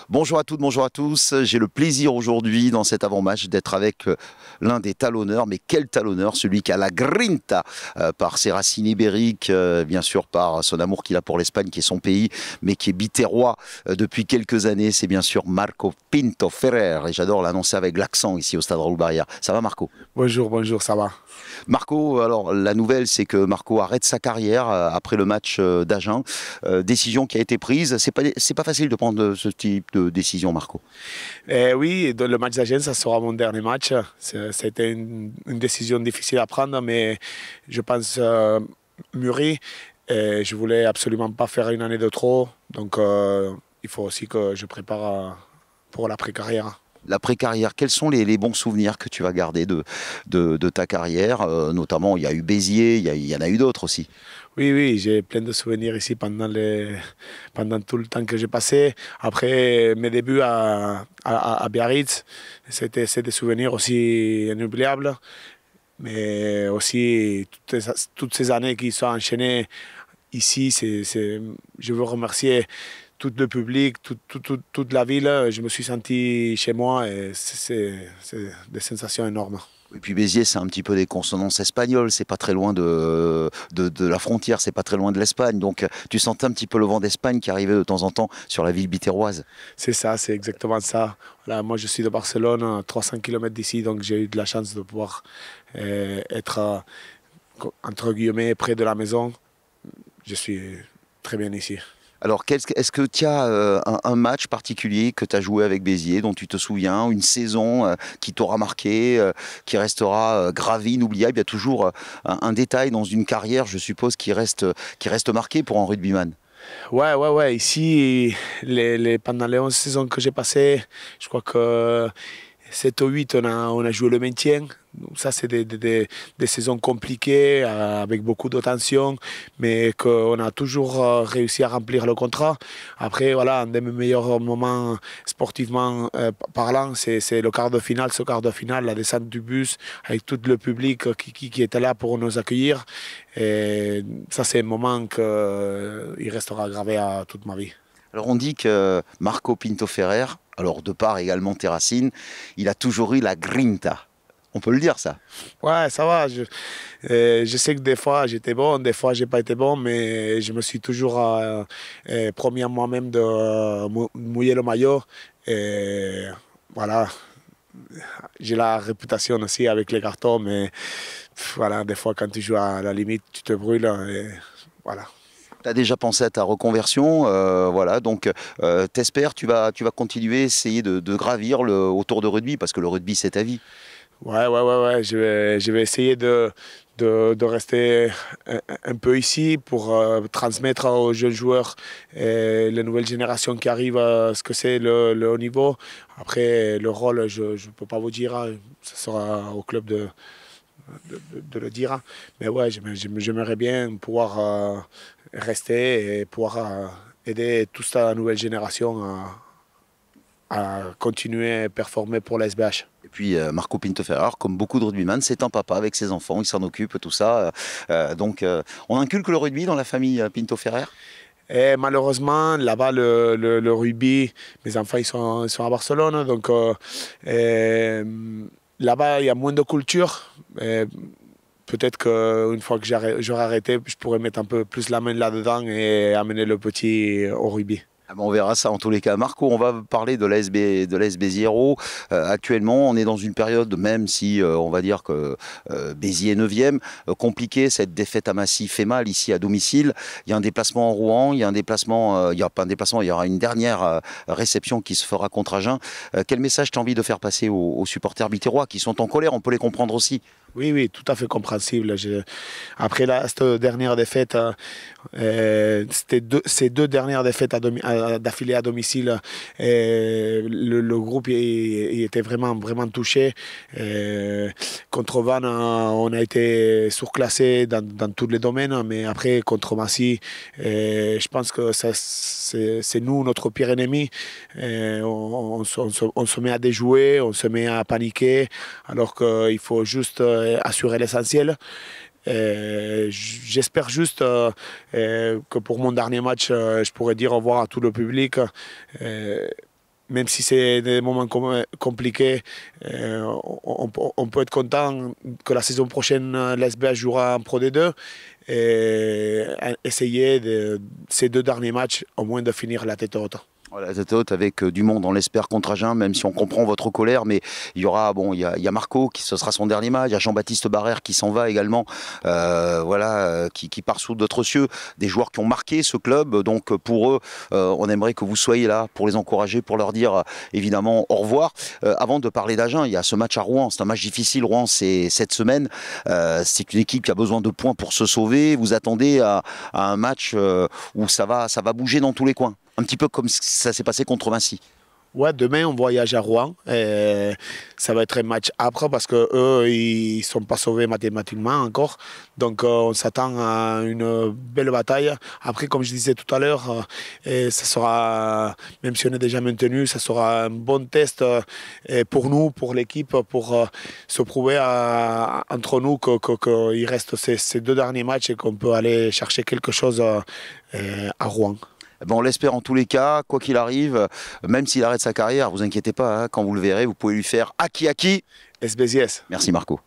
Bonjour à toutes, bonjour à tous. J'ai le plaisir aujourd'hui dans cet avant-match d'être avec l'un des talonneurs, mais quel talonneur, celui qui a la grinta par ses racines ibériques, bien sûr par son amour qu'il a pour l'Espagne qui est son pays, mais qui est biterrois depuis quelques années. C'est bien sûr Marco Pinto Ferrer et j'adore l'annoncer avec l'accent ici au Stade Raoul Barrière. Ça va Marco? Bonjour, bonjour, ça va. Marco, alors la nouvelle c'est que Marco arrête sa carrière après le match d'Agen. Décision qui a été prise. C'est pas facile de prendre ce type de décision, Marco. Oui, le match d'Agen, ça sera mon dernier match. C'était une décision difficile à prendre, mais je pense mûrie. Et je voulais absolument pas faire une année de trop. Donc, il faut aussi que je prépare pour l'après-carrière. L'après-carrière, quels sont les bons souvenirs que tu vas garder de ta carrière? Notamment, il y a eu Béziers, il y en a eu d'autres aussi. Oui, oui, j'ai plein de souvenirs ici pendant tout le temps que j'ai passé. Après mes débuts à Biarritz, c'est des souvenirs aussi inoubliables. Mais aussi toutes ces années qui sont enchaînées ici, je veux remercier tout le public, toute la ville. Je me suis senti chez moi et c'est des sensations énormes. Et puis Béziers, c'est un petit peu des consonances espagnoles, c'est pas très loin de la frontière, c'est pas très loin de l'Espagne. Donc tu sentais un petit peu le vent d'Espagne qui arrivait de temps en temps sur la ville biterroise. C'est ça, c'est exactement ça. Voilà, moi, je suis de Barcelone, à 300 km d'ici, donc j'ai eu de la chance de pouvoir être, entre guillemets, près de la maison. Je suis très bien ici. Alors, est-ce que tu as un match particulier que tu as joué avec Béziers, dont tu te souviens, une saison qui t'aura marqué, qui restera gravée, inoubliable? Il y a toujours un détail dans une carrière, je suppose, qui reste marqué pour un rugbyman. Ouais, ouais, ouais. Ici, pendant les 11 saisons que j'ai passées, je crois que 7 ou 8, on a joué le maintien. Donc ça, c'est des saisons compliquées, avec beaucoup de tension, mais qu'on a toujours réussi à remplir le contrat. Après, voilà, un de mes meilleurs moments sportivement parlant, c'est le quart de finale. Ce quart de finale, la descente du bus, avec tout le public qui était là pour nous accueillir. Et ça, c'est un moment qui restera gravé à toute ma vie. Alors, on dit que Marco Pinto Ferrer, alors de part également tes racines, il a toujours eu la grinta. On peut le dire, ça. Ouais, ça va. Je sais que des fois j'étais bon, des fois j'ai pas été bon, mais je me suis toujours promis à moi-même de mouiller le maillot. Et voilà, j'ai la réputation aussi avec les cartons, mais voilà, des fois quand tu joues à la limite, tu te brûles. Et voilà. Tu as déjà pensé à ta reconversion, voilà, donc t'espères, tu vas continuer, essayer de gravir autour de rugby, parce que le rugby, c'est ta vie. Ouais, ouais, ouais, ouais. Je vais essayer de rester un peu ici pour transmettre aux jeunes joueurs et les nouvelles générations qui arrivent ce que c'est le haut niveau. Après, le rôle, je ne peux pas vous dire, hein. Ce sera au club de le dire, hein. Mais ouais, j'aimerais bien pouvoir rester et pouvoir aider toute la nouvelle génération à continuer à performer pour la SBH. Et puis Marco Pinto Ferrer, comme beaucoup de rugbyman, c'est un papa avec ses enfants, il s'en occupe, tout ça. Donc on inculque le rugby dans la famille Pinto Ferrer. Et malheureusement, là-bas, le rugby, mes enfants, ils sont à Barcelone. Donc, là-bas, il y a moins de culture. Et peut-être qu'une fois que j'aurai arrêté, je pourrais mettre un peu plus la main là-dedans et amener le petit au rugby. Ah ben, on verra ça en tous les cas. Marco, on va parler de l'AS Béziers. Actuellement, on est dans une période, même si on va dire que Béziers est 9e, compliqué, cette défaite à Massy fait mal ici à domicile. Il y a un déplacement en Rouen, il y a un déplacement, il y a pas un déplacement, il y aura une dernière réception qui se fera contre Agen. Quel message tu as envie de faire passer aux supporters biterrois qui sont en colère? On peut les comprendre aussi. Oui, oui, tout à fait compréhensible. Après cette dernière défaite, ces deux dernières défaites d'affilée à domicile, le groupe il était vraiment, vraiment touché. Contre Vannes, on a été surclassé dans tous les domaines, mais après, contre Massy, je pense que c'est nous, notre pire ennemi. On se met à déjouer, on se met à paniquer, alors qu'il faut juste assurer l'essentiel. J'espère juste que pour mon dernier match, je pourrais dire au revoir à tout le public. même si c'est des moments compliqués, on peut être content que la saison prochaine, l'SBA jouera en Pro D2 et essayer ces 2 derniers matchs au moins de finir la tête haute. Voilà, tête haute avec du monde, on l'espère, contre Agen, même si on comprend votre colère, mais il y aura, bon, il y a Marco, ce sera son dernier match, il y a Jean-Baptiste Barrère qui s'en va également, qui part sous d'autres cieux, des joueurs qui ont marqué ce club, donc pour eux, on aimerait que vous soyez là pour les encourager, pour leur dire évidemment au revoir. Avant de parler d'Agen, il y a ce match à Rouen, c'est un match difficile, Rouen, c'est cette semaine, c'est une équipe qui a besoin de points pour se sauver, vous attendez à un match où ça va bouger dans tous les coins. Un petit peu comme ça s'est passé contre Vinci. Ouais, demain on voyage à Rouen. Et ça va être un match âpre parce qu'eux, ils ne sont pas sauvés mathématiquement encore. Donc on s'attend à une belle bataille. Après, comme je disais tout à l'heure, ça sera, même si on est déjà maintenu, ça sera un bon test pour nous, pour l'équipe, pour se prouver entre nous qu'il reste ces 2 derniers matchs et qu'on peut aller chercher quelque chose à Rouen. Ben on l'espère en tous les cas, quoi qu'il arrive, même s'il arrête sa carrière, vous inquiétez pas, hein, quand vous le verrez, vous pouvez lui faire Aki Aki. SBZS. Merci Marco.